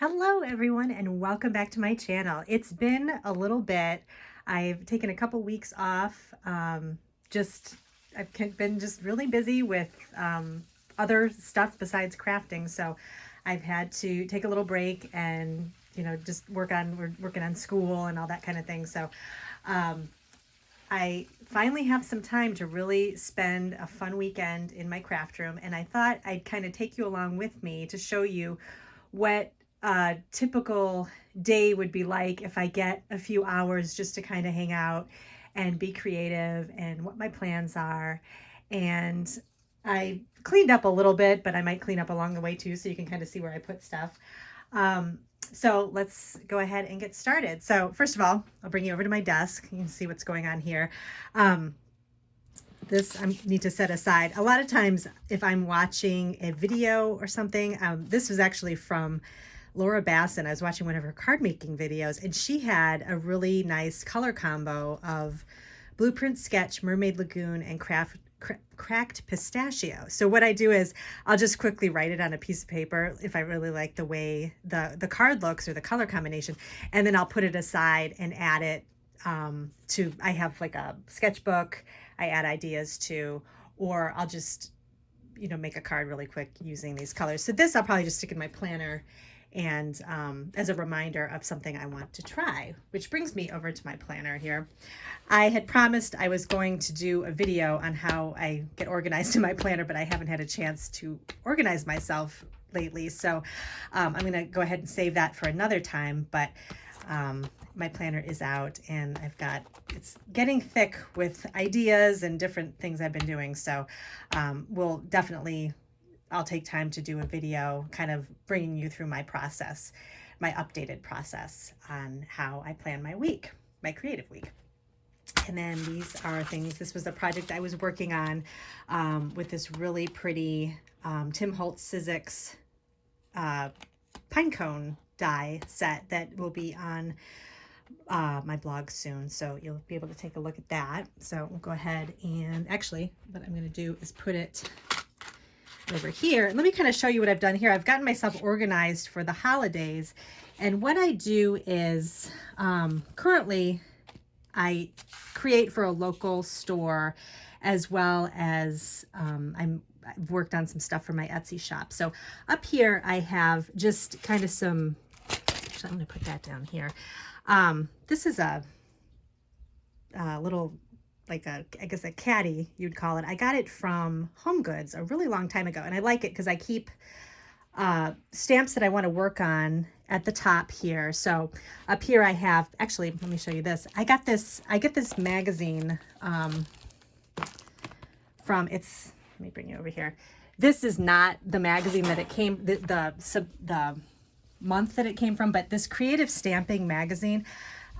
Hello everyone and welcome back to my channel. It's been a little bit. I've taken a couple weeks off. I've been just really busy with other stuff besides crafting. So I've had to take a little break and just we're working on school and all that kind of thing. So I finally have some time to really spend a fun weekend in my craft room, and I thought I'd kind of take you along with me to show you what a typical day would be like if I get a few hours just to kind of hang out and be creative, and what my plans are. And I cleaned up a little bit, but I might clean up along the way too, so you can kind of see where I put stuff. So let's go ahead and get started. So first of all, I'll bring you over to my desk. You can see what's going on here. This I need to set aside. A lot of times if I'm watching a video or something, this was actually from Laura Basson. I was watching one of her card making videos, and she had a really nice color combo of Blueprint Sketch, Mermaid Lagoon, and Cracked Pistachio. So what I do is I'll just quickly write it on a piece of paper if I really like the way the card looks or the color combination, and then I'll put it aside and add it I have like a sketchbook I add ideas to, or I'll just make a card really quick using these colors. So this I'll probably just stick in my planner and as a reminder of something I want to try, which brings me over to my planner here. I had promised I was going to do a video on how I get organized in my planner, but I haven't had a chance to organize myself lately. So I'm going to go ahead and save that for another time. But my planner is out, and it's getting thick with ideas and different things I've been doing. So I'll take time to do a video kind of bringing you through my process, my updated process on how I plan my week, my creative week. And then these are things. This was a project I was working on with this really pretty Tim Holtz Sizzix pinecone die set that will be on my blog soon. So you'll be able to take a look at that. So we'll go ahead and actually what I'm going to do is put it over here. Let me kind of show you what I've done here. I've gotten myself organized for the holidays. And what I do is currently I create for a local store, as well as I've worked on some stuff for my Etsy shop. So up here I have just kind of some, actually I'm going to put that down here. This is a little, like I guess a caddy you'd call it. I got it from Home Goods a really long time ago, and I like it because I keep stamps that I want to work on at the top here. So up here I have, actually, let me show you this. I get this magazine let me bring you over here. This is not the magazine that it came, the month that it came from, but this Creative Stamping magazine,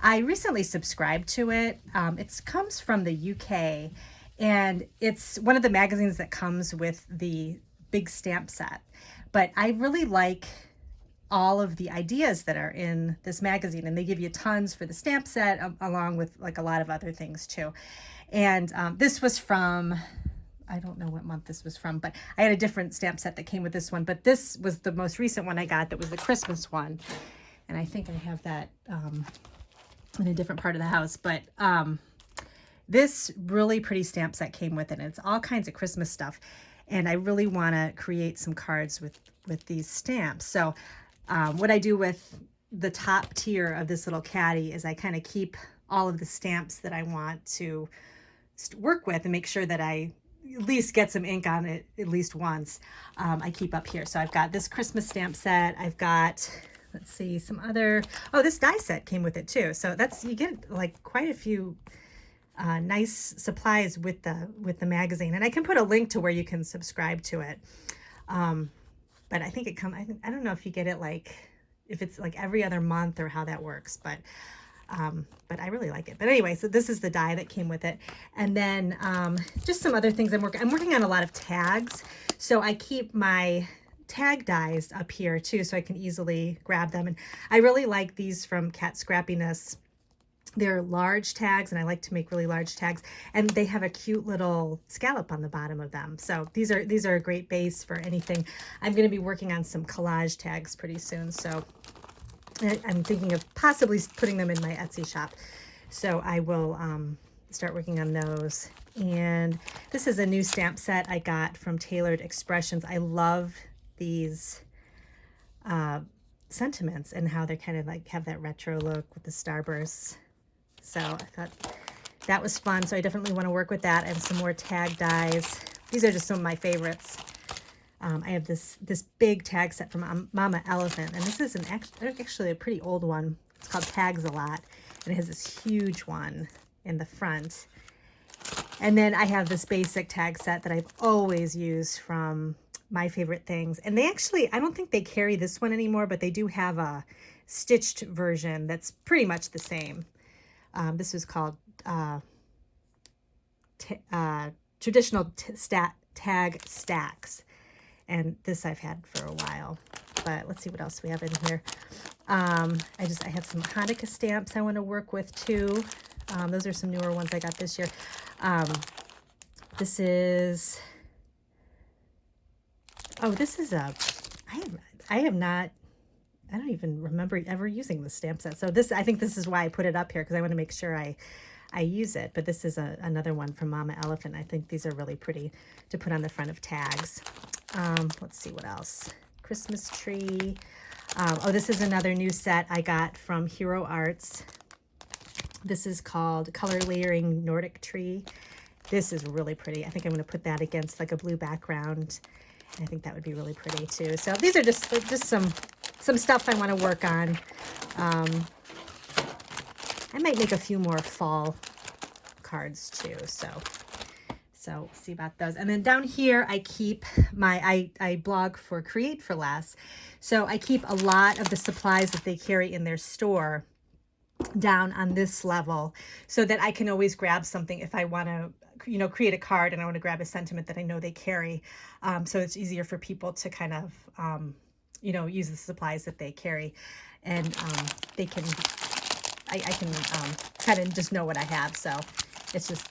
I recently subscribed to it. It comes from the UK, and it's one of the magazines that comes with the big stamp set. But I really like all of the ideas that are in this magazine, and they give you tons for the stamp set along with like a lot of other things too. And this was from, I don't know what month this was from, but I had a different stamp set that came with this one, but this was the most recent one I got. That was the Christmas one. And I think I have that in a different part of the house, but this really pretty stamp set came with it, and it's all kinds of Christmas stuff, and I really want to create some cards with these stamps. So what I do with the top tier of this little caddy is I kind of keep all of the stamps that I want to work with and make sure that I at least get some ink on it at least once. I keep up here. So I've got this Christmas stamp set. I've got, let's see, some other, this die set came with it too. So you get like quite a few nice supplies with the magazine, and I can put a link to where you can subscribe to it. But I think I don't know if you get it if it's like every other month or how that works, but I really like it. But anyway, so this is the die that came with it. And then just some other things I'm working on a lot of tags. So I keep my tag dies up here too, so I can easily grab them. And I really like these from Cat Scrappiness. They're large tags, and I like to make really large tags, and they have a cute little scallop on the bottom of them. So these are a great base for anything. I'm going to be working on some collage tags pretty soon, so I'm thinking of possibly putting them in my Etsy shop. So I will start working on those. And this is a new stamp set I got from Tailored Expressions. I love these sentiments and how they're kind of like have that retro look with the starbursts. So I thought that was fun. So I definitely want to work with that. I have some more tag dies. These are just some of my favorites. I have this big tag set from Mama Elephant, and this is actually a pretty old one. It's called Tags a Lot, and it has this huge one in the front. And then I have this basic tag set that I've always used from My Favorite Things. And they actually, I don't think they carry this one anymore, but they do have a stitched version that's pretty much the same. This is called Traditional Tag Stacks. And this I've had for a while. But let's see what else we have in here. I have some Hanukkah stamps I want to work with too. Those are some newer ones I got this year. This is I don't even remember ever using the stamp set. So I think this is why I put it up here, because I want to make sure I use it. But this is another one from Mama Elephant. I think these are really pretty to put on the front of tags. Let's see what else. Christmas tree. This is another new set I got from Hero Arts. This is called Color Layering Nordic Tree. This is really pretty. I think I'm going to put that against like a blue background. I think that would be really pretty too. So these are just some stuff I want to work on. I might make a few more fall cards too. So we'll see about those. And then down here, I keep I blog for Create for Less. So I keep a lot of the supplies that they carry in their store down on this level, so that I can always grab something if I want to, create a card and I want to grab a sentiment that I know they carry. So it's easier for people to kind of, use the supplies that they carry, and I can kind of just know what I have. So it's just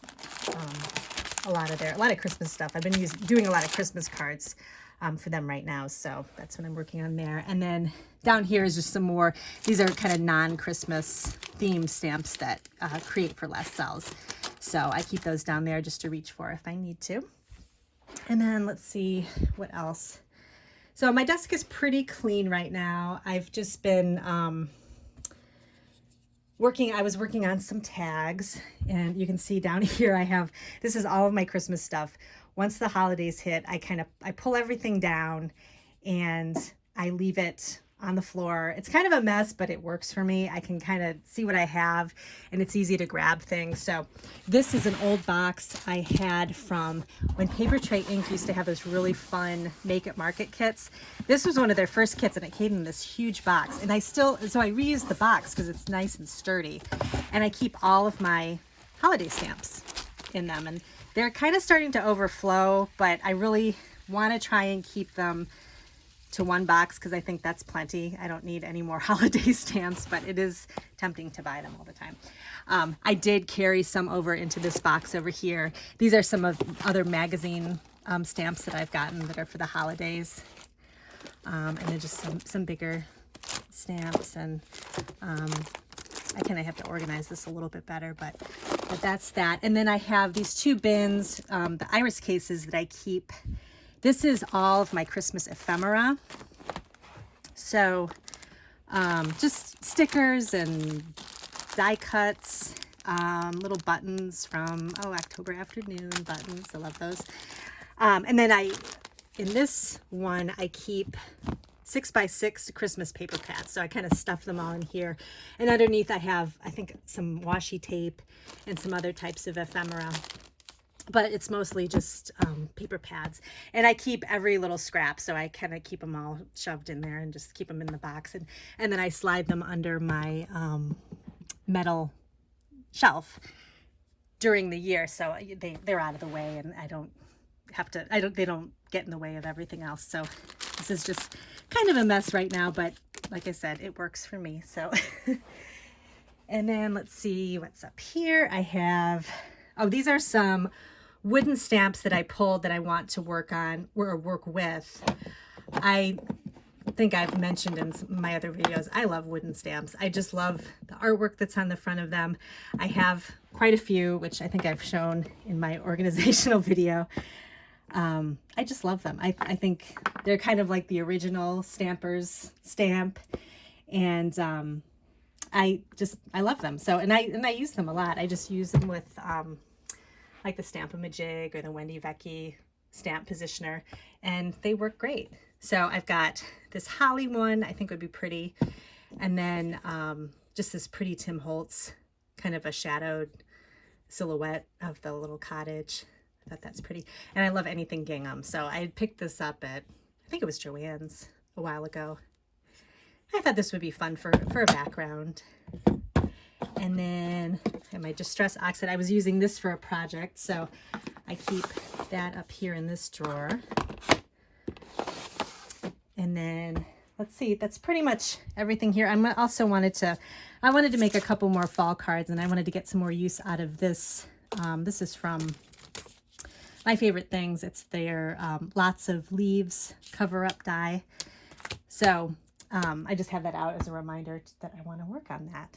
a lot of Christmas stuff. I've been doing a lot of Christmas cards for them right now. So that's what I'm working on there. And then down here is just some more. These are kind of non-Christmas themed stamps that Create for Less sells. So I keep those down there just to reach for if I need to. And then let's see what else. So my desk is pretty clean right now. I've just been I was working on some tags, and you can see down here this is all of my Christmas stuff. Once the holidays hit, I pull everything down and I leave it on the floor. It's kind of a mess, but it works for me. I can kind of see what I have, and it's easy to grab things. So this is an old box I had from when Paper Tray Ink used to have those really fun Make It Market kits. This was one of their first kits, and it came in this huge box. And I reused the box because it's nice and sturdy. And I keep all of my holiday stamps in them. And they're kind of starting to overflow, but I really want to try and keep them to one box, because I think that's plenty. I don't need any more holiday stamps, but it is tempting to buy them all the time. I did carry some over into this box over here. These are some of other magazine stamps that I've gotten that are for the holidays. And they're just some bigger stamps, and I kind of have to organize this a little bit better, but that's that. And then I have these two bins, the iris cases that I keep. This is all of my Christmas ephemera. So just stickers and die cuts, little buttons from, October Afternoon buttons. I love those. And then in this one, I keep 6x6 Christmas paper pads. So I kind of stuff them all in here. And underneath I have, I think, some washi tape and some other types of ephemera. But it's mostly just paper pads. And I keep every little scrap, so I kind of keep them all shoved in there and just keep them in the box. And then I slide them under my metal shelf during the year, so they're out of the way, and they don't get in the way of everything else. So this is just kind of a mess right now, but like I said, it works for me. So And then let's see what's up here. I have, oh, these are some wooden stamps that I pulled that I want to work on or work with. I think I've mentioned in my other videos, I love wooden stamps. I just love the artwork that's on the front of them. I have quite a few, which I think I've shown in my organizational video. I just love them. I think they're kind of like the original Stampers stamp, and I love them. So, and I use them a lot. I just use them with like the Stamp-A-Majig or the Wendy Vecchi stamp positioner, and they work great. So I've got this holly one I think would be pretty, and then just this pretty Tim Holtz, kind of a shadowed silhouette of the little cottage. I thought that's pretty, and I love anything gingham. So I picked this up at, I think it was Joann's a while ago. I thought this would be fun for a background. And then I have my Distress Oxide. I was using this for a project, so I keep that up here in this drawer. And then let's see, that's pretty much everything here. I also wanted to make a couple more fall cards, and I wanted to get some more use out of this. This is from My Favorite Things. It's their Lots of Leaves cover-up die. So I just have that out as a reminder that I want to work on that.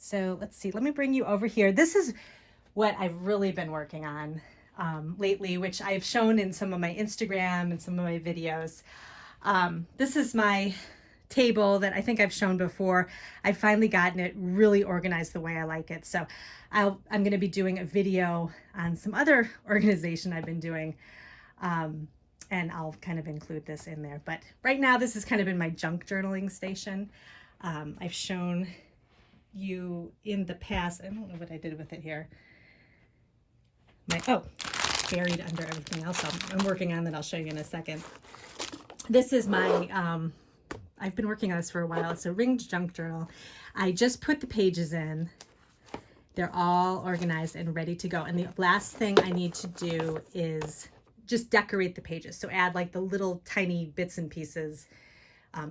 So let's see, let me bring you over here. This is what I've really been working on lately, which I've shown in some of my Instagram and some of my videos. This is my table that I think I've shown before. I've finally gotten it really organized the way I like it. So I'm going to be doing a video on some other organization I've been doing. And I'll kind of include this in there. But right now, this has kind of been my junk journaling station. I've shown you in the past. I don't know what I did with it here. Buried under everything else I'm working on that I'll show you in a second. This is my, I've been working on this for a while. It's a ringed junk journal. I just put the pages in. They're all organized and ready to go. And the last thing I need to do is just decorate the pages. So add like the little tiny bits and pieces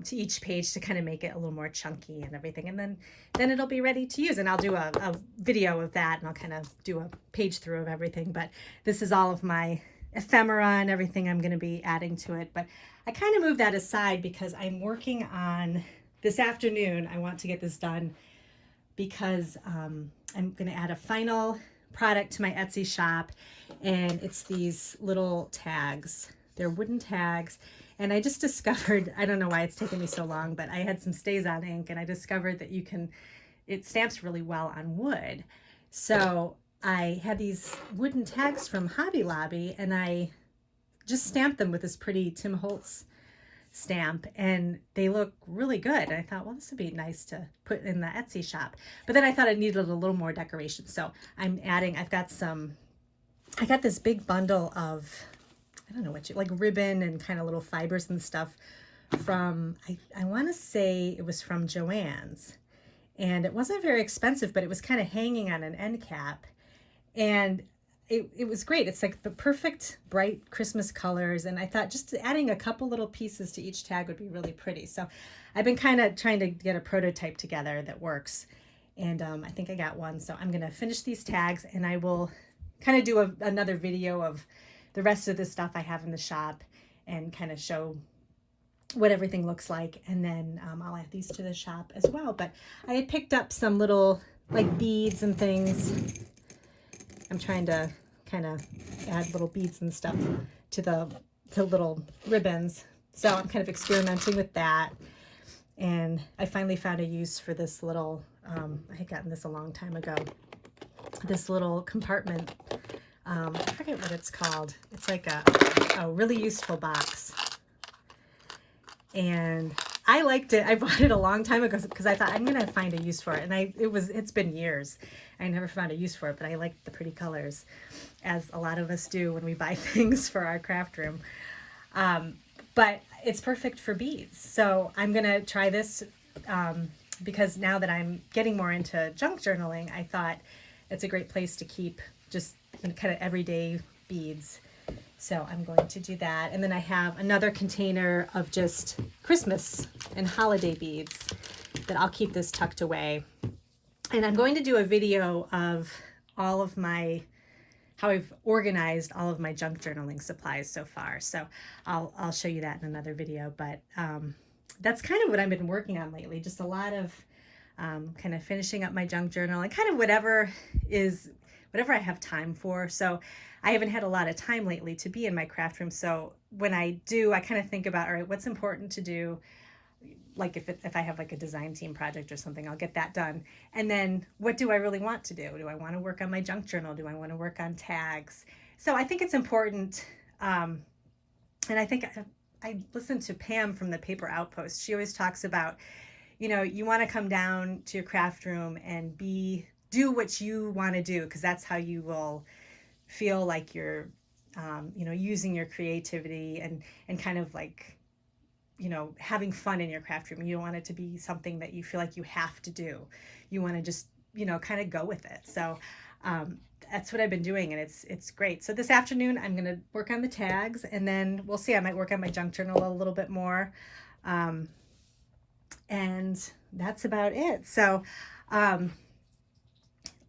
to each page to kind of make it a little more chunky and everything. And then it'll be ready to use. And I'll do a video of that, and I'll kind of do a page through of everything. But this is all of my ephemera and everything I'm going to be adding to it. But I kind of moved that aside because I'm working on this afternoon. I want to get this done because I'm going to add a final product to my Etsy shop, and it's these little tags. They're wooden tags, and I just discovered, I don't know why it's taken me so long, but I had some StazOn ink, and I discovered that it stamps really well on wood. So I had these wooden tags from Hobby Lobby, and I just stamped them with this pretty Tim Holtz stamp, and they look really good. I thought, well, this would be nice to put in the Etsy shop. But then I thought I needed a little more decoration. So I've got this big bundle of, I don't know what, like ribbon and kind of little fibers and stuff from, I want to say it was from Joann's. And it wasn't very expensive, but it was kind of hanging on an end cap. And it was great. It's like the perfect bright Christmas colors. And I thought just adding a couple little pieces to each tag would be really pretty. So I've been kind of trying to get a prototype together that works. And I think I got one. So I'm going to finish these tags, and I will kind of do another video of the rest of the stuff I have in the shop and kind of show what everything looks like. And then I'll add these to the shop as well. But I had picked up some little like beads and things. I'm trying to kind of add little beads and stuff to the little ribbons. So I'm kind of experimenting with that. And I finally found a use for this little, I had gotten this a long time ago, this little compartment. I forget what it's called. It's like a really useful box. And I liked it. I bought it a long time ago because I thought I'm going to find a use for it. And it's been years. I never found a use for it, but I liked the pretty colors, as a lot of us do when we buy things for our craft room. But it's perfect for beads. So I'm going to try this because now that I'm getting more into junk journaling, I thought it's a great place to keep just kind of everyday beads. So I'm going to do that. And then I have another container of just Christmas and holiday beads that I'll keep this tucked away. And I'm going to do a video of all of my, how I've organized all of my junk journaling supplies so far. So I'll show you that in another video, but that's kind of what I've been working on lately. Just a lot of kind of finishing up my junk journal and kind of whatever I have time for. So I haven't had a lot of time lately to be in my craft room. So when I do, I kind of think about, all right, what's important to do? Like if I have like a design team project or something, I'll get that done. And then what do I really want to do? Do I want to work on my junk journal? Do I want to work on tags? So I think it's important. And I think I listened to Pam from the Paper Outpost. She always talks about, you want to come down to your craft room and do what you want to do, because that's how you will feel like you're, using your creativity and kind of like, having fun in your craft room. You don't want it to be something that you feel like you have to do. You want to just, kind of go with it. So that's what I've been doing, and it's great. So this afternoon, I'm going to work on the tags, and then we'll see. I might work on my junk journal a little bit more. And that's about it. So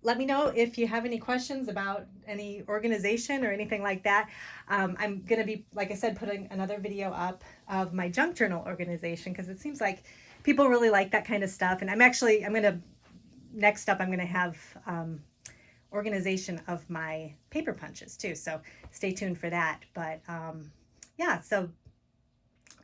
let me know if you have any questions about any organization or anything like that. I'm going to be, like I said, putting another video up of my junk journal organization, because it seems like people really like that kind of stuff. And next up, I'm going to have organization of my paper punches too. So stay tuned for that. But yeah, so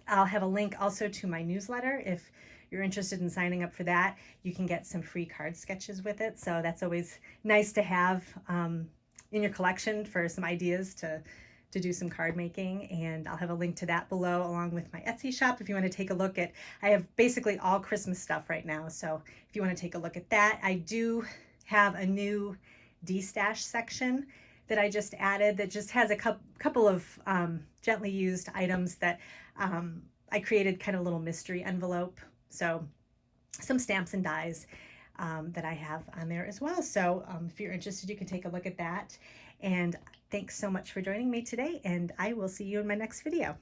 I'll have a link also to my newsletter. If you're interested in signing up for that, you can get some free card sketches with it. So that's always nice to have in your collection for some ideas to do some card making. And I'll have a link to that below, along with my Etsy shop. If you want to take a look at, I have basically all Christmas stuff right now. So if you want to take a look at that, I do have a new D-stash section that I just added that just has a couple of gently used items that I created, kind of a little mystery envelope. So some stamps and dies that I have on there as well. So if you're interested, you can take a look at that. And thanks so much for joining me today, and I will see you in my next video.